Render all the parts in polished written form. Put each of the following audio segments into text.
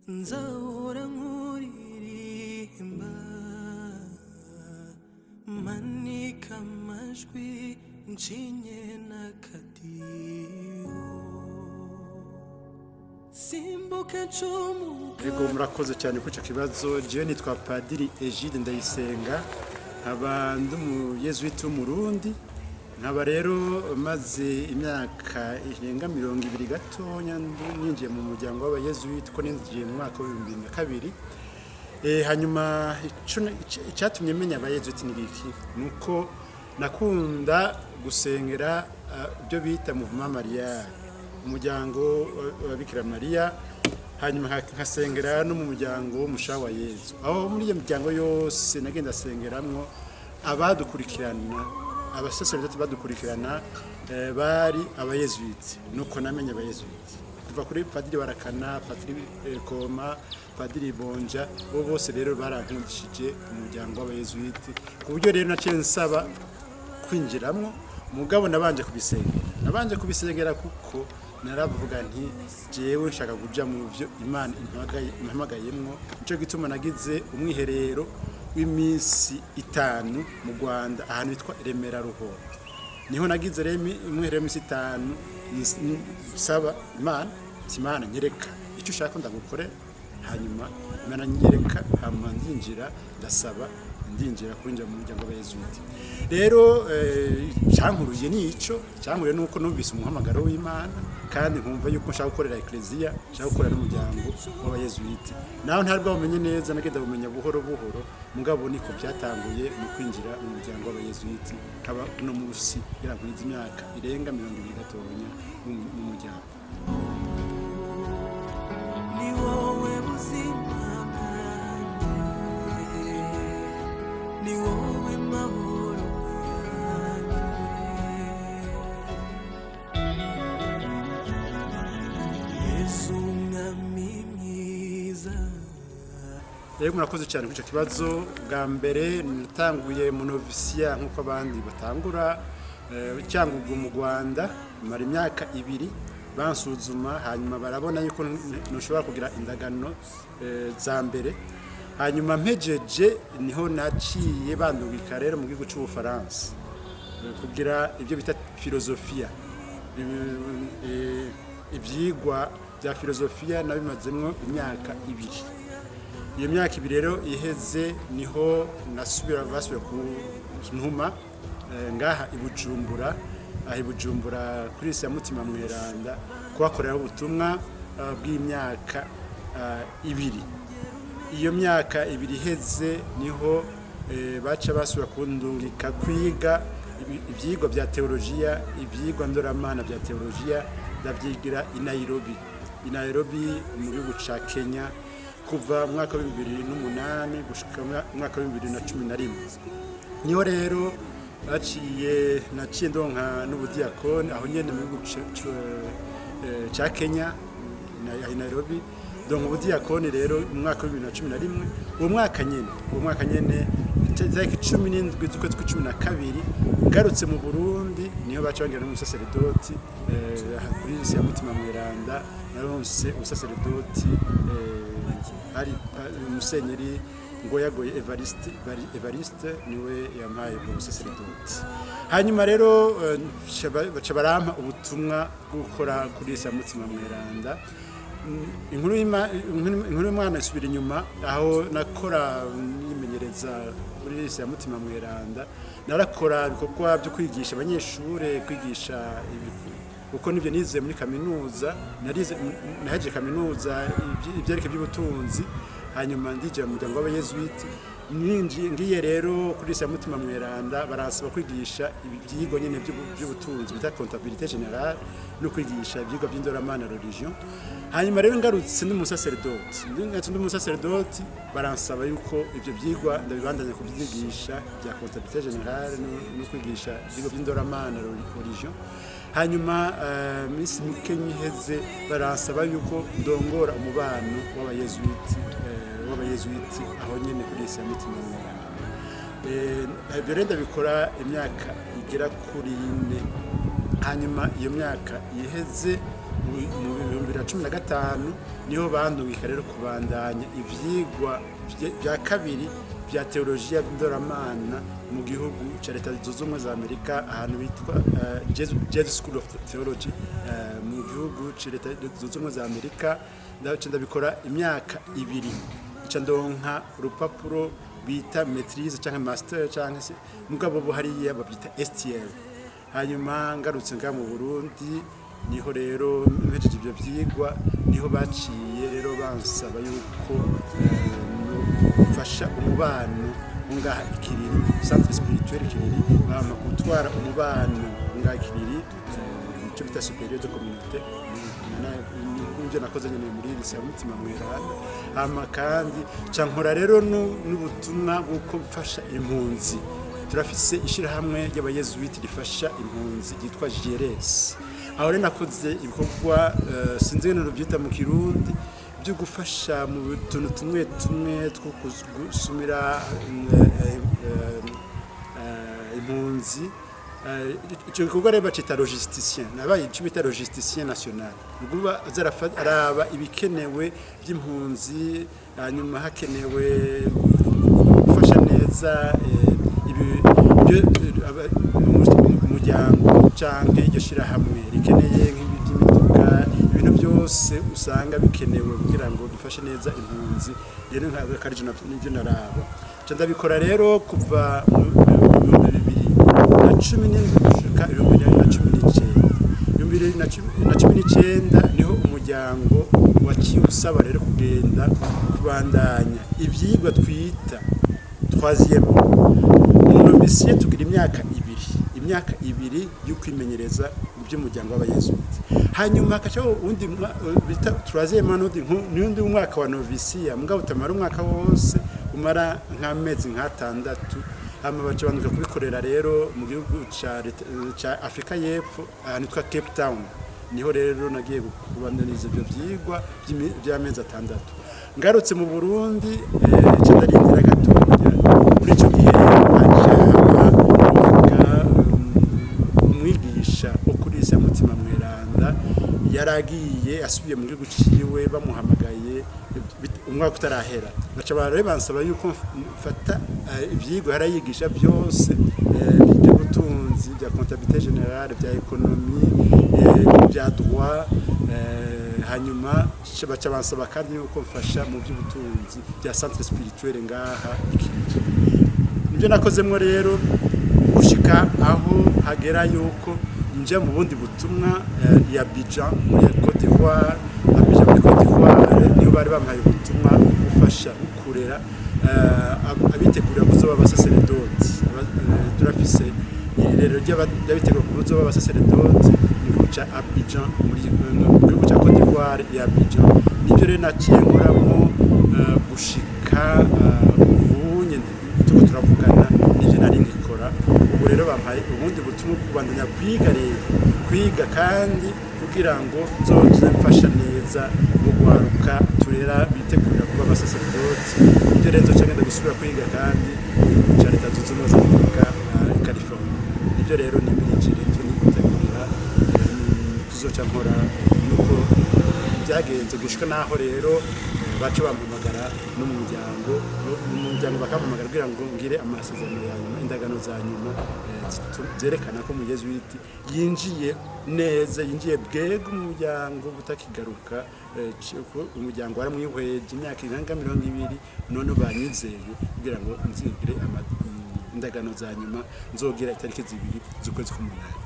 nzahora nkuririmba manika amajwi nshinye n'akadiho simbuka ncumuka. Ego murakoze cyane kuri icyo kibazo. Jewe nitwa Padiri Egide Ndayisenga, nkaba ndi umuyezuwiti w'umurundi, nkaba rero maze imyaka irenga 20 gatonya ninjiye mu muryango w'abayezuwiti, ko ninjiye mu mwaka wa 2002. Hanyuma icyatumye menya abayezuwiti ni iki? Nuko nakunda gusengera ibyo bita Mouvement Marial, umuryango wa Bikira Mariya, hanyuma nkasengera no mu muryango w'umushaha wa Yezu. Aho muri iyo miryango yose nagenda sengeramwo abadukurikirana, abasaseredoti badukurikirana bari abayezuwiti. Nuko namenye abayezuwiti kuva kuri Padiri Barakana, Padiri Koma, Padiri Bonja, bo bose rero barankundishije umuryango w'abayezuwiti, ku buryo rero naciye nsaba kwinjiramwo. Mugabo nabanje kubisengera kuko naravuga nti jewe nshaka kuja mu byo Imana impamagayemwo. Nico gituma nagize umwiherero w'iminsi 5 mu Rwanda ahantu hitwa Remera Ruhoro. Niho nagize rero umwiherero w'iminsi 5 saba Imana nyereka icyo ushaka ndagukore. Hanyuma Imana nyereka, hama ndasaba ndinjira kwinjira mu muryango w'abayezuwiti. Rero cyankuruye cyankuruye nuko numvise umuhamagaro w'Imana, kandi nkumva yuko nshaka gukorera eklezia, nshaka gukorera n'umuryango w'abayezuwiti. Naho ntabwo bamenye neza, nagenda bumenya buhoro buhoro, mugabo niko byatanguye mu kwinjira mu muryango w'abayezuwiti. Kaba no munsi yarankuze imyaka irenga 20 gatonya mu muryango. Ni wowe buzima bwanjye, ni wowe mahoro yanjye. Yesu mwami mwiza. Rero murakoze cyane kuri icyo kibazo. Bwa mbere natanguye mu novisiya nk'uko abandi batangura Cyangugu mu Rwanda, mara imyaka 2 bansuzuma, hanyuma barabona yuko ntushobora kugira indagano za mbere. Hanyuma mpejeje niho naciye bandugika rero mu gihugu cy'Ubufaransa kugira ibyo bita filozofiya, ibyigwa bya filozofiya nabimazemwo imyaka 2. Iyo myaka 2 rero iheze niho basubira kuntuma ngaha i Bujumbura kuri isi ya Mutima Mweranda kubakorera ubutumwa bw'imyaka 2. Iyo myaka 2 iheze niho baca basubira kundungika kwiga ibyigwa bya teologiya, ibyigwa ndoramana bya teologiya, ndabyigira i Nairobi mu gihugu ca Kenya kuva mu mwaka wa 2008 gushika mu mwaka wa 2011. Niho rero naciye ndonka n'ubudiyakoni aho nyene mu gihugu ca Kenya i Nairobi. Donc ubudiyakoni rero mu mwaka wa 2011. Uwo mwaka nyene tariki 17 z'ukwezi kwa 12 ngarutse mu Burundi, niho baca bangira n'umusaseredoti kuri isi ya Mutima Mweranda. Naronse umusaseredoti ari Musenyeri Ngoyagoye Evariste niwe yampaye umusaseredoti. Hanyuma rero baca barampa ubutumwa bwo gukora kuri isi ya Mutima Mweranda. Inkuru y'Imana isubira inyuma, aho nakora nimenyereza kuri isi ya Mutima Mweranda. Narakora ibikorwa byo kwigisha abanyeshure, kwigisha uko nibyo nize muri kaminuza. Naheje kaminuza ibyerekeye by'ubutunzi, hanyuma ndije mu muryango w'abayezuwiti. Ngiye rero kuri isi ya Mutima Mweranda barasaba kwigisha ibyigwa nyene by'ubutunzi bita comptabilité générale no kwigisha ibyigwa by'indoramana religion. Hanyuma rero ngarutse n'umusaseredoti baransaba yuko ibyo byigwa ndabibandanya kubyigisha bya comptabilité générale no kwigisha ibyigwa by'indoramana religion. Hanyuma minsi mike nyiheze baransaba yuko ndongora umubano w'abayezuwiti aho nyene kuri isi ya Mutima Mweranda. Ibyo rero ndabikora imyaka igera kuri 4 hanyuma iyo myaka iheze mu 2015 niho bandungika rero kubandanya ivyigwa bya kabiri bya teologiya y'indoramana mu gihugu cya Leta Zunze Ubumwe za Amerika ahantu bitwa Jesus School of Theology mu gihugu cya Leta Zunze Ubumwe za Amerika. Ndabikora imyaka 2 ndonka urupapuro bita maîtrise cyangwa master cyangwa se mugabo bo hariya babyita STL. Hanyuma ngarutse nga mu Burundi niho rero mpejeje ibyo byigwa niho baciye rero bansaba yuko mfasha umubano ngaha Ikiriri centre spirituel Ikiriri bama gutwara umubano ngaha Ikiriri cyo bita supérieur de communauté n'ibyo nakoze nyine muri lycée ya Mutima Mweranda. Hama kandi cankora rero n'ubutumwa bw'uko mfasha impunzi. Turafise ishirahamwe ry'abayezuiti rifasha impunzi ryitwa GRS. Aho rero nakoze ibikorwa sinzi ngene rubyita mu Kirundi byo gufasha mu tuntu tumwe two gusumira impunzi. Icyo gikorwa rero bacita logisticien, nabaye icyo bita logisticien national. Nuguba araba ibikenewe by'impunzi, hanyuma hakenewe gufasha neza umuryango cyangwa iryo shirahamwe rikeneye nk'iby'imituka, ibintu byose usanga bikenewe kugira ngo dufashe neza impunzi. Rero nkakarije n'ibyo naraba ndabikora rero kuva mu 2019 niho umuryango waciye usaba rero kugenda kubandanya ivyigwa twita twaziyemo unovisiye tugira imyaka ibiri yo kwimenyereza mu by'umuryango w'abayezuiti. Hanyuma akacaho undi bita turaziyemo n'undi umwaka wa novisiya mugabo utamara umwaka wose umara nk'amezi nk'atandatu. Hama bacabanduka kubikorera rero mu gihugu ca Afrika y'Epfo nitwa Cape Town. Niho rero nagiye kubandaniza ibyo byigwa by'amezi atandatu. Ngarutse mu Burundi cyarindira gatoya muri cyo gihe umwigisha okurisa Mutima Mweranda yaragiye asubiye mu gihugu ciwe bamuhamagaye umwaka utarahera. Baca bare bansaba yuko mfata ivyigwa harayigisha byose by'ubutunzi bya comptabilité générale bya économie bya droit. Hanyuma baca bansaba kandi yuko mfasha mu by'ubutunzi bya centre spirituel ngaha Ikiriri. Nibyo nakozemwe rero gushika aho hagera yuko nje mu bundi butumwa ya Abidjan muri Côte d'Ivoire. Abidjan muri Côte d'Ivoire niho bari bampaye ubutumwa gufasha ukurera abitegura kuzoba abasaseredoti. Turafise irero ry'abitegura kuzoba abasaseredoti mu ca Abidjan muri gihugu ca Côte d'Ivoire ya Abidjan. Nibyo rero naciye nkoramo gushika ubunye tuko turavugana n'ivyo nari ngikora. Ubu rero bampaye ubundi butumwa kubandanya kwiga kandi kugira ngo nzoje mfasha neza mu gwaruka turera bitegurira kuba abasaseredoti. Ibyo rero nzocagenda gusubira kwiga kandi cya Leta Zunze Ubumwe za Amerika California. Ibyo rero ni ibinjire tunitegurira tuzoca nkora nuko byagenze gushika naho rero bacu bampamagara n'umuryango bakampamagara kugira ngo ngire amasezerano ya nyuma, indagano za nyuma zerekana ko umuyezuiti yinjiye neza, yinjiye bwego umuryango butakigaruka. Umuryango waramwihweje imyaka iranga 20 none banyizeye kugira ngo nzigire indagano za nyuma nzogira itariki 2 z'ukwezi k'umunani.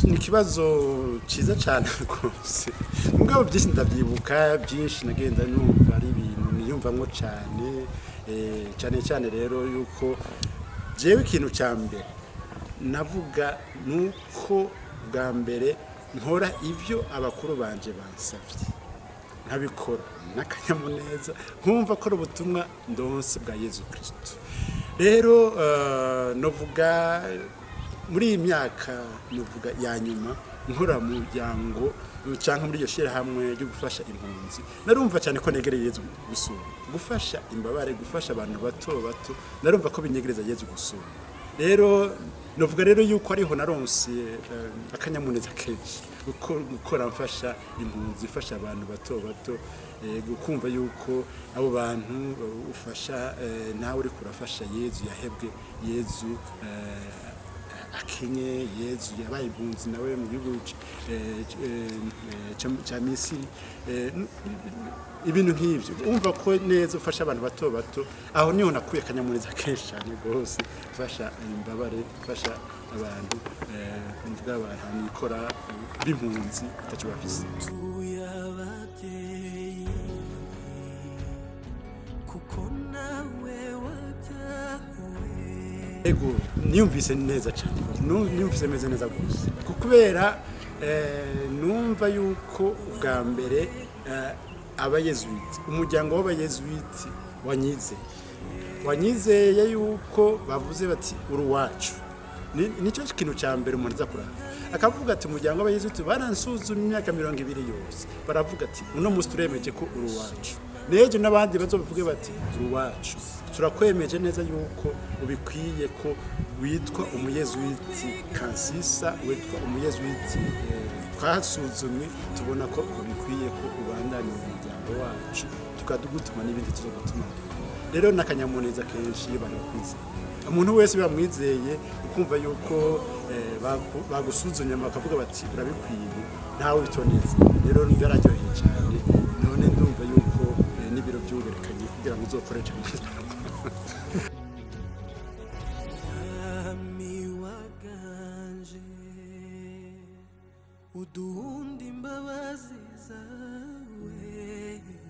Ni ikibazo cyiza cyane rwose. Mugabo byinshi ndabyibuka, byinshi nagenda numva ari ibintu niyumvamo cyane rero yuko jewe ikintu cya mbere navuga nuko bwa mbere nkora ibyo abakuru banje bansabye nkabikora n'akanyamuneza nkumva ko ubutumwa ndonse bwa Yezu Kristo. Rero novuga muri iyi myaka novuga ya nyuma nkora mu muryango canke muri iyo shirahamwe ryo gufasha impunzi narumva cyane ko negereye Yezu gusura gufasha imbabare gufasha abantu bato bato narumva ko binyegereza Yezu gusura rero novuga rero yuko ariho naronse akanyamuneza kenshi gukora mfasha impunzi ifasha abantu bato bato gukumva yuko abo bantu ufasha nawe uri kurafasha Yezu yahebwe Yezu akenye Yezu yabaye impunzi nawe mu gihugu ca Misiri ibintu nk'ivyo umva ko neza ufasha abantu bato bato aho niho nakuye akanyamuneza kenshi cyane gose ufasha imbabare ufasha abantu mvuga abantu nikora b'impunzi tacu bafise kuko nawe wabyawe ego niyumvise neza cyane niyumvise meze neza gose kubera numva yuko ubwa mbere abayezuiti umuryango w'abayezuiti wanyizeye yuko bavuze bati uruwacu nicyo kintu cya mbere umuntu aza kuraba akavuga ati umuryango w'abayezuiti baransuzumye imyaka 20 yose baravuga ati uno munsi turemeje ko uruwacu nejo n'abandi bazobivuge bati uruwacu turakwemeje neza yuko ubikwiye ko witwa umuyezuiti Kansisa witwa umuyezuiti twasuzumwe tubona ko ubikwiye ko ubandanya mu muryango wacu tukadugutuma n'ibindi tuzogutuma rero nakanyamuneza kenshi banakwize umuntu wese bamwizeye ukumva yuko bagusuzumye bakavuga bati urabikwiye ntawe bitoneze rero byararyoheye cyane none ndumva yuko n'ibiro by'uberekanye kugira ngo uzokore cyane uduhunda imbabazi zawe